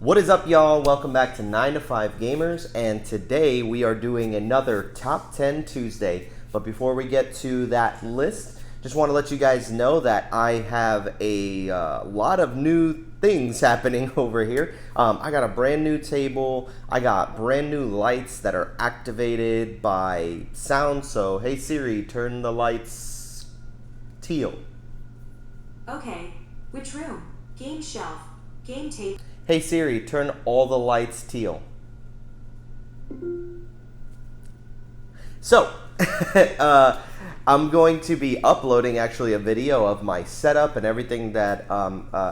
What is up, y'all? Welcome back to 9 to 5 Gamers, and today we are doing another Top 10 Tuesday. But before we get to that list, just want to let you guys know that I have a lot of new things happening over here. I got a brand new table. I got brand new lights that are activated by sound. So, hey Siri, turn the lights teal. Okay, which room? Game shelf, game table. Hey Siri, turn all the lights teal. So, I'm going to be uploading actually a video of my setup and everything that,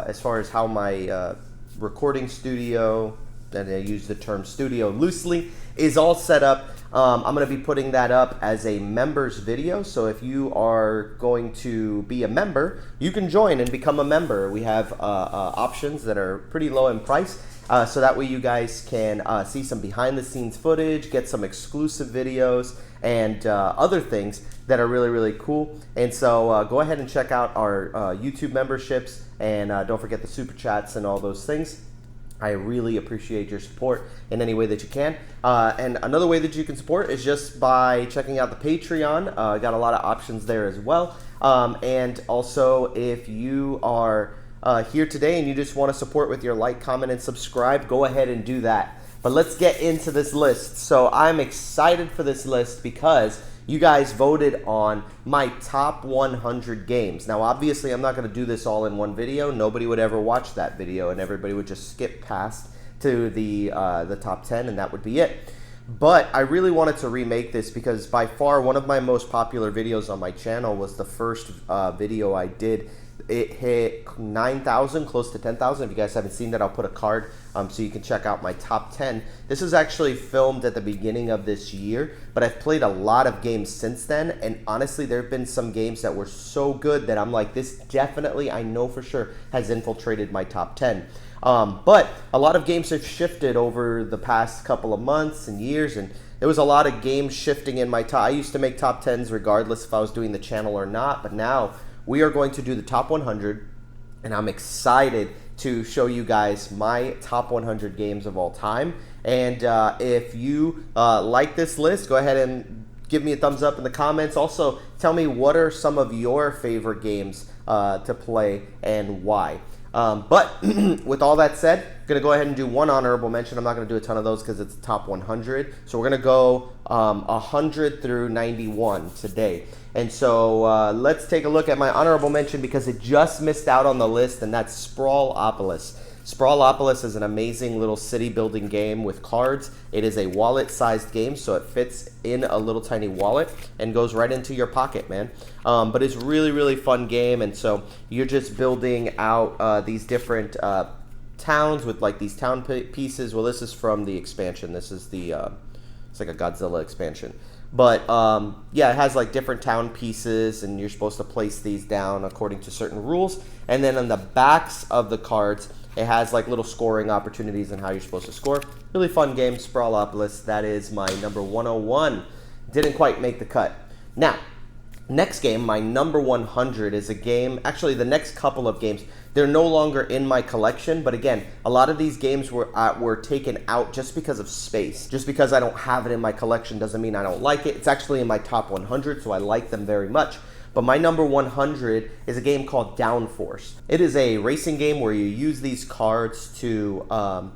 as far as how my recording studio, and I use the term studio loosely, is all set up. I'm going to be putting that up as a members video, so if you are going to be a member, you can join and become a member. We have options that are pretty low in price, so that way you guys can see some behind the scenes footage, get some exclusive videos, and other things that are really, really cool. And so go ahead and check out our YouTube memberships, and don't forget the super chats and all those things. I really appreciate your support in any way that you can. And another way that you can support is just by checking out the Patreon. Got a lot of options there as well. And also, if you are here today and you just want to support with your like, comment, and subscribe, go ahead and do that. But let's get into this list. So I'm excited for this list because you guys voted on my top 100 games. Now, obviously, I'm not going to do this all in one video. Nobody would ever watch that video, and everybody would just skip past to the top 10, and that would be it. But I really wanted to remake this because by far one of my most popular videos on my channel was the first video I did. It hit 9,000, close to 10,000. If you guys haven't seen that, I'll put a card so you can check out my top 10. This was actually filmed at the beginning of this year, but I've played a lot of games since then, and honestly, there have been some games that were so good that I'm like, this definitely, I know for sure, has infiltrated my top 10. But a lot of games have shifted over the past couple of months and years, and there was a lot of games shifting in my top. I used to make top 10s regardless if I was doing the channel or not, but now we are going to do the top 100, and I'm excited to show you guys my top 100 games of all time. And if you like this list, go ahead and give me a thumbs up in the comments. Also, tell me what are some of your favorite games to play and why. But with all that said, I'm going to go ahead and do one honorable mention. I'm not going to do a ton of those because it's top 100. So we're going to go 100 through 91 today. And so let's take a look at my honorable mention because it just missed out on the list, and that's Sprawlopolis. Sprawlopolis is an amazing little city building game with cards. It is a wallet-sized game, so it fits in a little tiny wallet and goes right into your pocket, man. But it's really, really fun game, and so you're just building out these different towns with like these town pieces. Well, this is from the expansion. This is the it's like a Godzilla expansion. But yeah, it has like different town pieces, and you're supposed to place these down according to certain rules. And then on the backs of the cards, it has like little scoring opportunities and how you're supposed to score. Really fun game, Sprawlopolis. That is my number 101. Didn't quite make the cut. Now, next game, my number 100 is a game, actually the next couple of games, they're no longer in my collection, but again, a lot of these games were taken out just because of space. Just because I don't have it in my collection doesn't mean I don't like it. It's actually in my top 100, so I like them very much. But my number 100 is a game called Downforce. It is a racing game where you use these cards to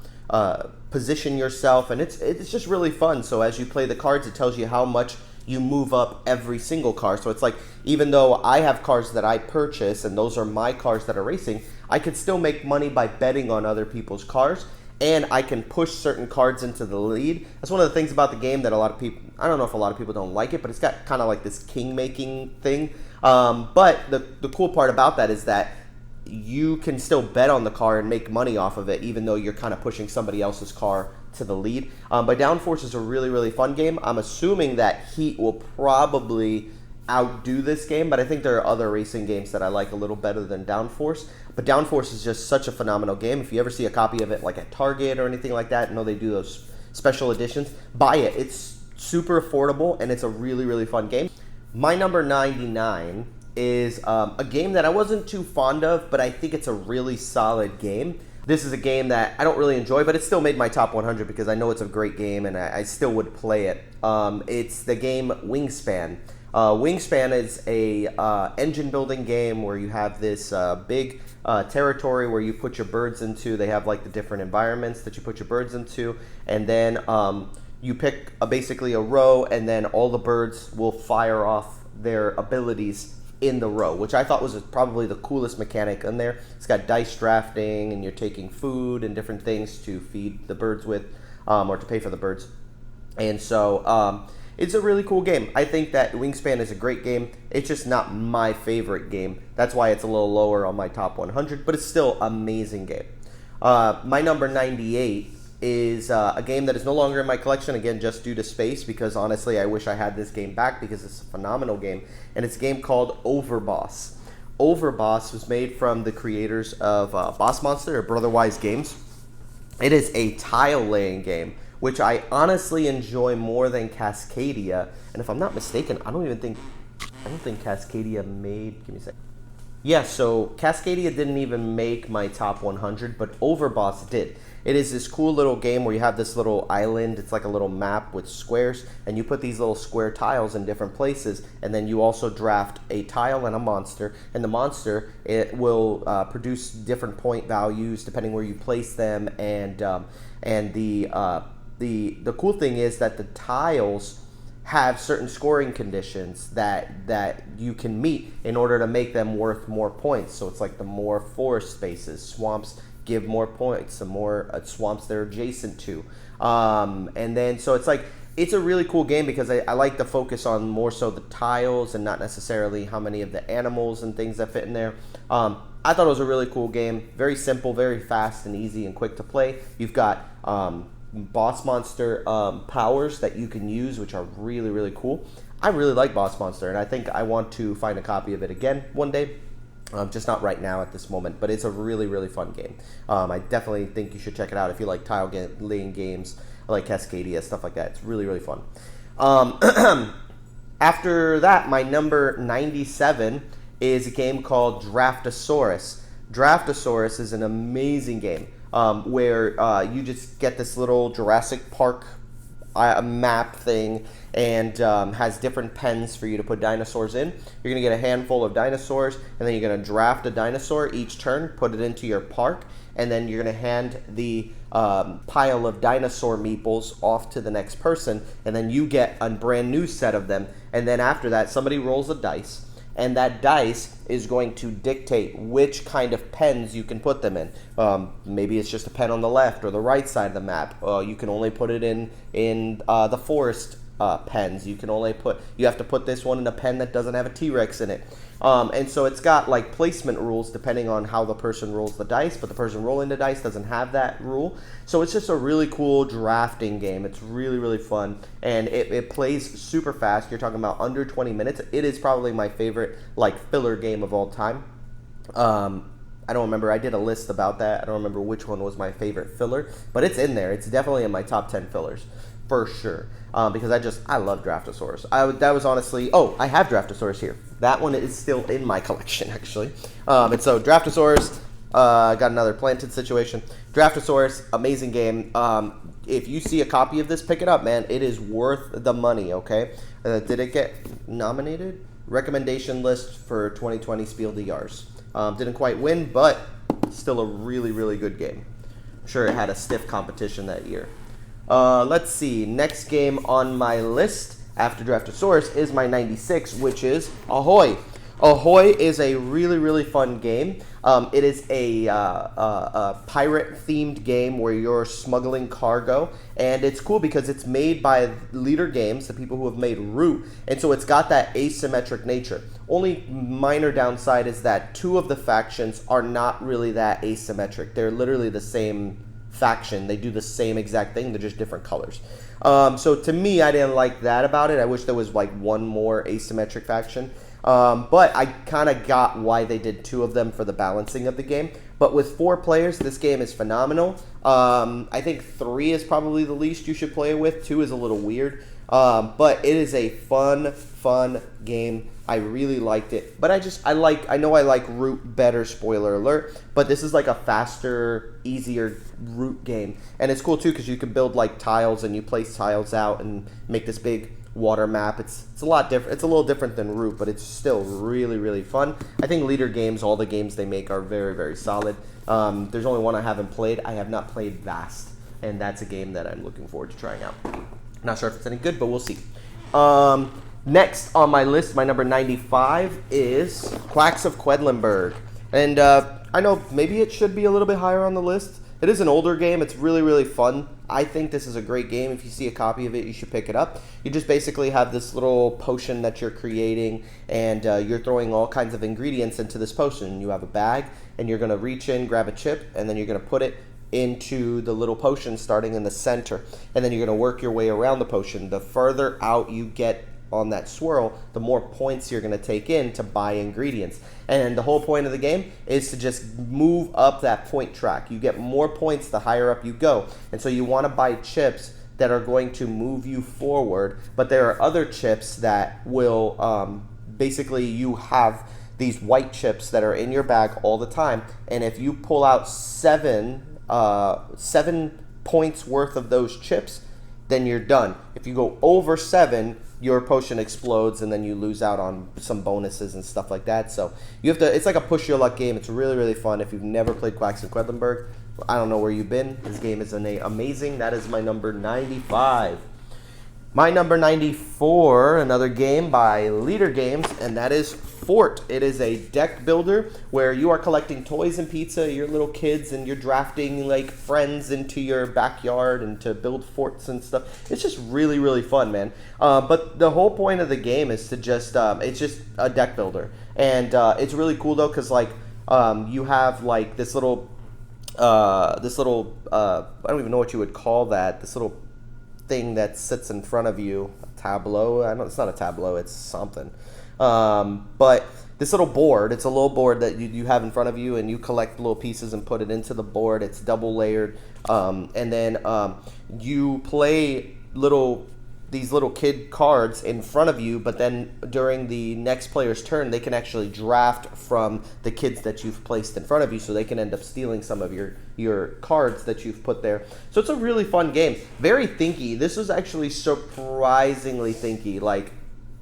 position yourself, and it's just really fun. So as you play the cards, it tells you how much you move up every single car. So it's like, even though I have cars that I purchase, and those are my cars that are racing, I could still make money by betting on other people's cars, and I can push certain cards into the lead. That's one of the things about the game that a lot of people, I don't know if a lot of people don't like it, but it's got kind of like this king-making thing. But the cool part about that is that you can still bet on the car and make money off of it, even though you're kind of pushing somebody else's car to the lead. But Downforce is a really, really fun game. I'm assuming that Heat will probably outdo this game, but I think there are other racing games that I like a little better than Downforce. But Downforce is just such a phenomenal game. If you ever see a copy of it like at Target or anything like that, I know they do those special editions, buy it. It's super affordable, and it's a really, really fun game. My number 99 is a game that I wasn't too fond of, but I think it's a really solid game. This is a game that I don't really enjoy, but it still made my top 100 because I know it's a great game and I still would play it. It's the game Wingspan. Wingspan is a engine building game where you have this big territory where you put your birds into. They have like the different environments that you put your birds into, and then you pick basically a row, and then all the birds will fire off their abilities in the row, which I thought was probably the coolest mechanic in there. It's got dice drafting, and you're taking food and different things to feed the birds with, or to pay for the birds. And so it's a really cool game. I think that Wingspan is a great game. It's just not my favorite game. That's why it's a little lower on my top 100, but it's still an amazing game. My number 98 is a game that is no longer in my collection, again, just due to space, because honestly, I wish I had this game back because it's a phenomenal game, and it's a game called Overboss. Overboss was made from the creators of Boss Monster or Brotherwise Games. It is a tile-laying game, which I honestly enjoy more than Cascadia, and if I'm not mistaken, I don't think Cascadia made, give me a second. Yeah, so Cascadia didn't even make my top 100, but Overboss did. It is this cool little game where you have this little island. It's like a little map with squares, and you put these little square tiles in different places, and then you also draft a tile and a monster, and the monster, it will produce different point values depending where you place them, and the cool thing is that the tiles have certain scoring conditions that you can meet in order to make them worth more points. So it's like the more forest spaces, swamps give more points, the more swamps they're adjacent to. And then, so it's like, it's a really cool game because I like to focus on more so the tiles and not necessarily how many of the animals and things that fit in there. I thought it was a really cool game. Very simple, very fast and easy and quick to play. You've got Boss Monster powers that you can use, which are really, really cool. I really like Boss Monster, and I think I want to find a copy of it again one day. Just not right now at this moment, but it's a really, really fun game. I definitely think you should check it out if you like tile-laying games, like Cascadia, stuff like that. It's really, really fun. After that, my number 97 is a game called Draftosaurus. Draftosaurus is an amazing game where you just get this little Jurassic Park map thing, and has different pens for you to put dinosaurs in. You're going to get a handful of dinosaurs, and then you're going to draft a dinosaur each turn, put it into your park, and then you're going to hand the pile of dinosaur meeples off to the next person, and then you get a brand new set of them. And then after that, somebody rolls a dice, and that dice is going to dictate which kind of pens you can put them in. Maybe it's just a pen on the left or the right side of the map. You can only put it in the forest pens. You have to put this one in a pen that doesn't have a T-Rex in it. And so it's got like placement rules depending on how the person rolls the dice, but the person rolling the dice doesn't have that rule. So it's just a really cool drafting game. It's really, really fun, and it plays super fast. You're talking about under 20 minutes. It is probably my favorite like filler game of all time. I don't remember. I did a list about that. I don't remember which one was my favorite filler, but it's in there. It's definitely in my top 10 fillers for sure. Because I love Draftosaurus. That was honestly, I have Draftosaurus here. That one is still in my collection, actually. And so Draftosaurus, got another planted situation. Draftosaurus, amazing game. If you see a copy of this, pick it up, man. It is worth the money, okay? Did it get nominated? Recommendation list for 2020 Spiel des Jahres. Didn't quite win, but still a really, really good game. I'm sure it had a stiff competition that year. Let's see. Next game on my list after Draftosaurus is my 96, which is Ahoy. Ahoy is a really, really fun game. It is a pirate-themed game where you're smuggling cargo, and it's cool because it's made by Leader Games, the people who have made Root, and so it's got that asymmetric nature. Only minor downside is that two of the factions are not really that asymmetric. They're literally the same faction. They do the same exact thing. They're just different colors. So to me, I didn't like that about it. I wish there was like one more asymmetric faction. But I kind of got why they did two of them for the balancing of the game. But with 4 players, this game is phenomenal. I think 3 is probably the least you should play it with. 2 is a little weird. But it is a fun game. I really liked it. But I know I like Root better, spoiler alert. But this is like a faster, easier Root game. And it's cool too because you can build like tiles and you place tiles out and make this big water map. It's a lot different. It's a little different than Root, but it's still really fun. I think Leader Games, all the games they make are very solid. There's only one I haven't played. I have not played Vast, and that's a game that I'm looking forward to trying out. Not sure if it's any good, but we'll see. Next on my list, my number 95 is Quacks of Quedlinburg. And I know maybe it should be a little bit higher on the list. It is an older game. It's really fun. I think this is a great game. If you see a copy of it, you should pick it up. You just basically have this little potion that you're creating, and you're throwing all kinds of ingredients into this potion. You have a bag, and you're going to reach in, grab a chip, and then you're going to put it into the little potion starting in the center. And then you're going to work your way around the potion. The further out you get on that swirl, the more points you're going to take in to buy ingredients. And the whole point of the game is to just move up that point track. You get more points the higher up you go. And so you want to buy chips that are going to move you forward, but there are other chips that will basically, you have these white chips that are in your bag all the time, and if you pull out seven points worth of those chips, then you're done. If you go over 7, your potion explodes, and then you lose out on some bonuses and stuff like that. So you have to. It's like a push your luck game. It's really fun. If you've never played Quacks in Quedlinburg, I don't know where you've been. This game is amazing. That is my number 95. My number 94, another game by Leader Games, and that is Fort. It is a deck builder where you are collecting toys and pizza, your little kids, and you're drafting like friends into your backyard and to build forts and stuff. It's just really fun, man. But the whole point of the game is to just, it's just a deck builder. And it's really cool though, because like you have like this little, I don't even know what you would call that, this little thing that sits in front of you, a tableau. I know it's not a tableau, it's something. But this little board, it's a little board that you have in front of you, and you collect little pieces and put it into the board. It's double layered, and then you play these little kid cards in front of you, but then during the next player's turn, they can actually draft from the kids that you've placed in front of you, so they can end up stealing some of your cards that you've put there. So it's a really fun game. Very thinky. This was actually surprisingly thinky, like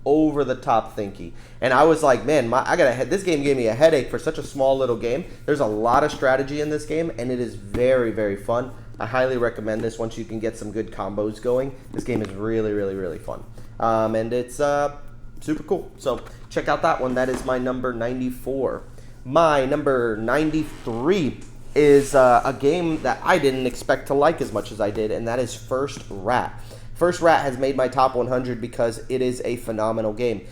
over the top thinky. And I was like, man, this game gave me a headache for such a small little game. There's a lot of strategy in this game, and it is very fun. I highly recommend this once you can get some good combos going. This game is really fun. And it's super cool. So check out that one. That is my number 94. My number 93 is a game that I didn't expect to like as much as I did, and that is First Rat. First Rat has made my top 100 because it is a phenomenal game.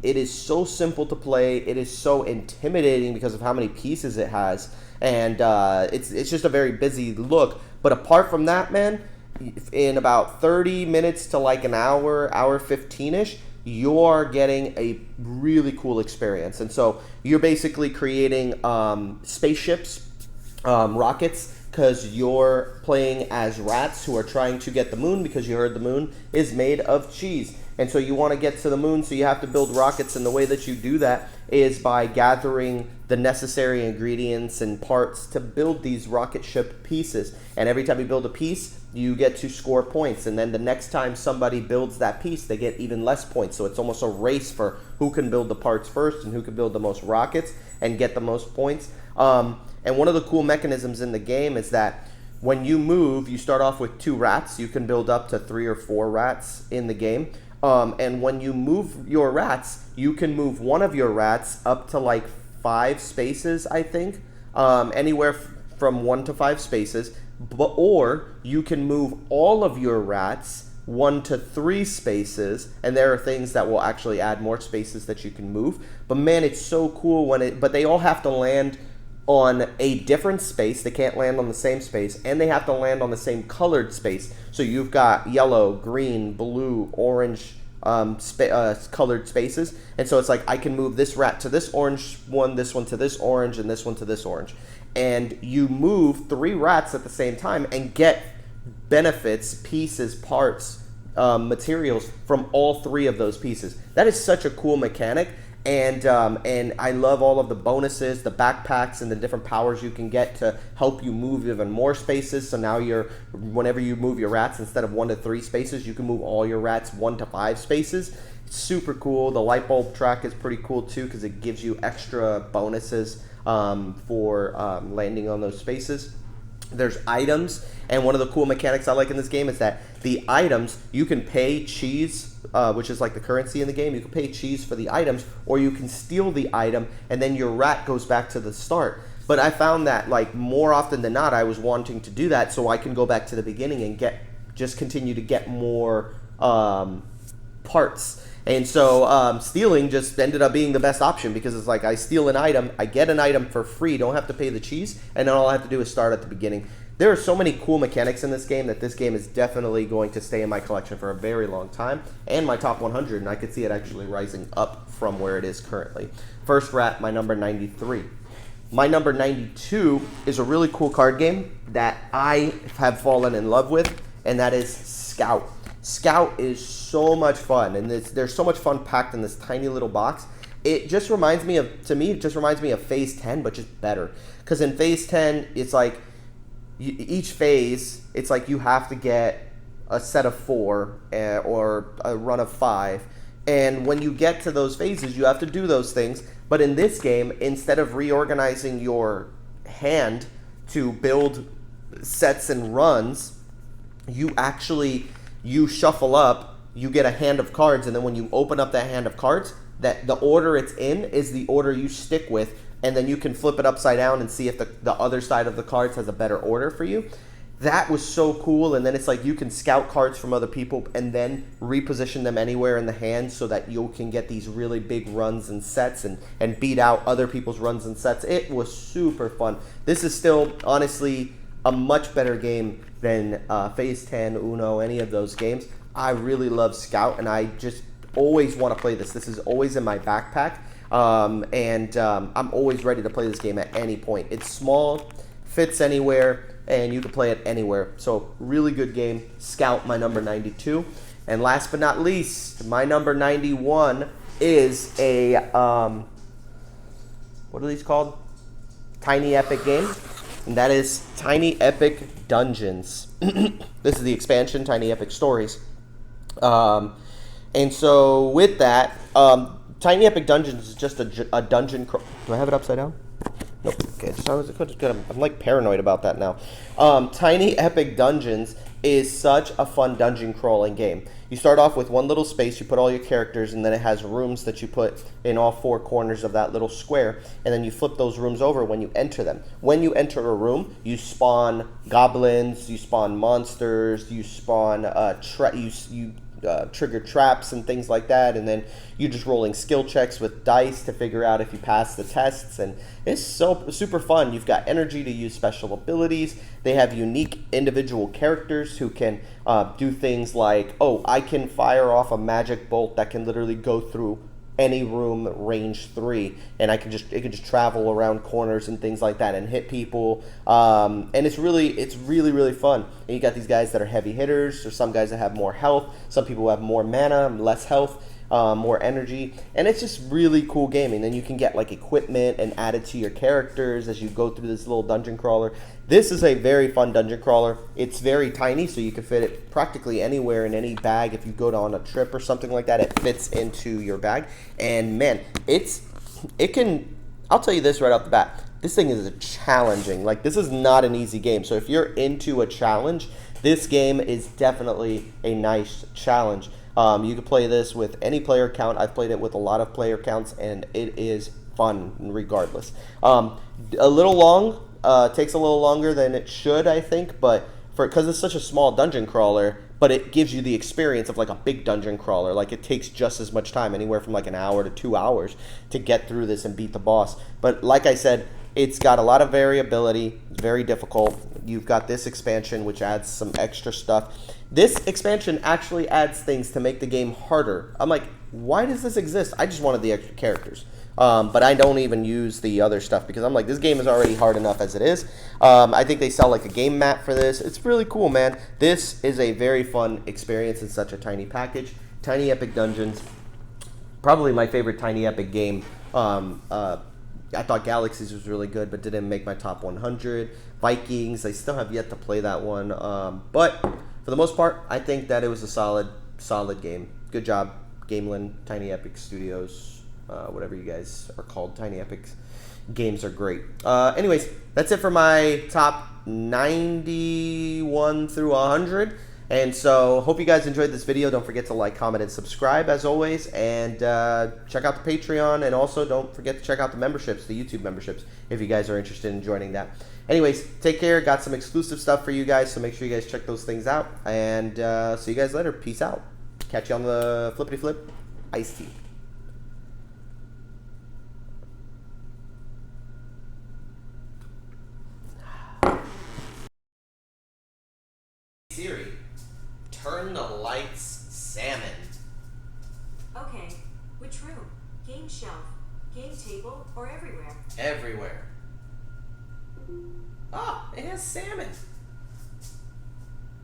It is so simple to play. It is so intimidating because of how many pieces it has. And it's just a very busy look. But apart from that, man, in about 30 minutes to like an hour 15-ish, you're getting a really cool experience. And so you're basically creating spaceships, rockets, because you're playing as rats who are trying to get the moon, because you heard the moon is made of cheese. And so you want to get to the moon, so you have to build rockets, and the way that you do that is by gathering the necessary ingredients and parts to build these rocket ship pieces. And every time you build a piece, you get to score points. And then the next time somebody builds that piece, they get even less points. So it's almost a race for who can build the parts first and who can build the most rockets and get the most points. And one of the cool mechanisms in the game is that when you move, you start off with 2 rats. You can build up to 3 or 4 rats in the game. And when you move your rats, you can move one of your rats up to like 5 spaces, I think. Anywhere from 1 to 5 spaces. Or you can move all of your rats 1 to 3 spaces, and there are things that will actually add more spaces that you can move. But man, it's so cool but they all have to land on a different space. They can't land on the same space, and they have to land on the same colored space. So you've got yellow, green, blue, orange colored spaces. And so it's like, I can move this rat to this orange one to this orange, and this one to this orange. And you move 3 rats at the same time and get benefits, pieces, parts, materials from all 3 of those pieces. That is such a cool mechanic. And I love all of the bonuses, the backpacks, and the different powers you can get to help you move even more spaces. So now whenever you move your rats, instead of 1 to 3 spaces, you can move all your rats 1 to 5 spaces. It's super cool. The light bulb track is pretty cool too because it gives you extra bonuses for landing on those spaces. There's items, and one of the cool mechanics I like in this game is that the items, you can pay cheese, which is like the currency in the game. You can pay cheese for the items, or you can steal the item, and then your rat goes back to the start. But I found that, like, more often than not, I was wanting to do that so I can go back to the beginning and just continue to get more parts. And so stealing just ended up being the best option because it's like I steal an item, I get an item for free, don't have to pay the cheese, and then all I have to do is start at the beginning. There are so many cool mechanics in this game that this game is definitely going to stay in my collection for a very long time, and my top 100, and I could see it actually rising up from where it is currently. First rat, my number 93. My number 92 is a really cool card game that I have fallen in love with, and that is Scout. Scout is so much fun, and there's so much fun packed in this tiny little box. It just reminds me of Phase 10, but just better. Because in Phase 10, it's like, each phase, it's like you have to get a set of 4 or a run of 5. And when you get to those phases, you have to do those things. But in this game, instead of reorganizing your hand to build sets and runs, you shuffle up, you get a hand of cards, and then when you open up that hand of cards, that the order it's in is the order you stick with, and then you can flip it upside down and see if the other side of the cards has a better order for you. That was so cool, and then it's like you can scout cards from other people and then reposition them anywhere in the hand so that you can get these really big runs and sets and beat out other people's runs and sets. It was super fun. This is still, honestly, a much better game than Phase 10, Uno, any of those games. I really love Scout, and I just always want to play this. This is always in my backpack, and I'm always ready to play this game at any point. It's small, fits anywhere, and you can play it anywhere. So, really good game. Scout, my number 92. And last but not least, my number 91 is a, what are these called? Tiny Epic game. And that is Tiny Epic Dungeons. This is the expansion, Tiny Epic Stories. And so with that, Tiny Epic Dungeons is just a dungeon. Do I have it upside down? Nope. Okay, so I'm like paranoid about that now. Tiny Epic Dungeons is such a fun dungeon crawling game. You start off with one little space, you put all your characters, and then it has rooms that you put in all 4 corners of that little square, and then you flip those rooms over when you enter them. When you enter a room, you spawn goblins, you spawn monsters, you spawn trigger traps and things like that, and then you're just rolling skill checks with dice to figure out if you pass the tests, and it's so super fun. You've got energy to use special abilities. They have unique individual characters who can do things like, oh, I can fire off a magic bolt that can literally go through any room range 3, and it can just travel around corners and things like that and hit people, and it's really fun. And you got these guys that are heavy hitters, or some guys that have more health, some people who have more mana, less health, more energy, and it's just really cool gaming. Then you can get like equipment and add it to your characters as you go through this little dungeon crawler. This is a very fun dungeon crawler. It's very tiny, so you can fit it practically anywhere in any bag. If you go on a trip or something like that, it fits into your bag. And man, I'll tell you this right off the bat, this thing is challenging. Like, this is not an easy game. So if you're into a challenge, this game is definitely a nice challenge. You can play this with any player count. I've played it with a lot of player counts, and it is fun regardless. A little long, takes a little longer than it should, I think, but because it's such a small dungeon crawler, but it gives you the experience of like a big dungeon crawler. Like, it takes just as much time, anywhere from like an hour to 2 hours to get through this and beat the boss. But like I said, it's got a lot of variability. It's very difficult. You've got this expansion, which adds some extra stuff. This expansion actually adds things to make the game harder. I'm like, why does this exist? I just wanted the extra characters. But I don't even use the other stuff because I'm like, this game is already hard enough as it is. I think they sell like a game mat for this. It's really cool, man. This is a very fun experience in such a tiny package. Tiny Epic Dungeons, probably my favorite Tiny Epic game. I thought Galaxies was really good, but didn't make my top 100. Vikings, I still have yet to play that one. But for the most part, I think that it was a solid game. Good job, Gamelin, Tiny Epic Studios, whatever you guys are called. Tiny Epic games are great. Anyways, that's it for my top 91 through 100. And so, hope you guys enjoyed this video. Don't forget to like, comment, and subscribe as always. And check out the Patreon. And also, don't forget to check out the memberships, the YouTube memberships, if you guys are interested in joining that. Anyways, take care. Got some exclusive stuff for you guys, so make sure you guys check those things out. And see you guys later. Peace out. Catch you on the flippity flip. Iced tea. Siri, turn the lights salmon. Okay, which room? Game shelf, game table, or everywhere? Everywhere. Oh, it has salmon.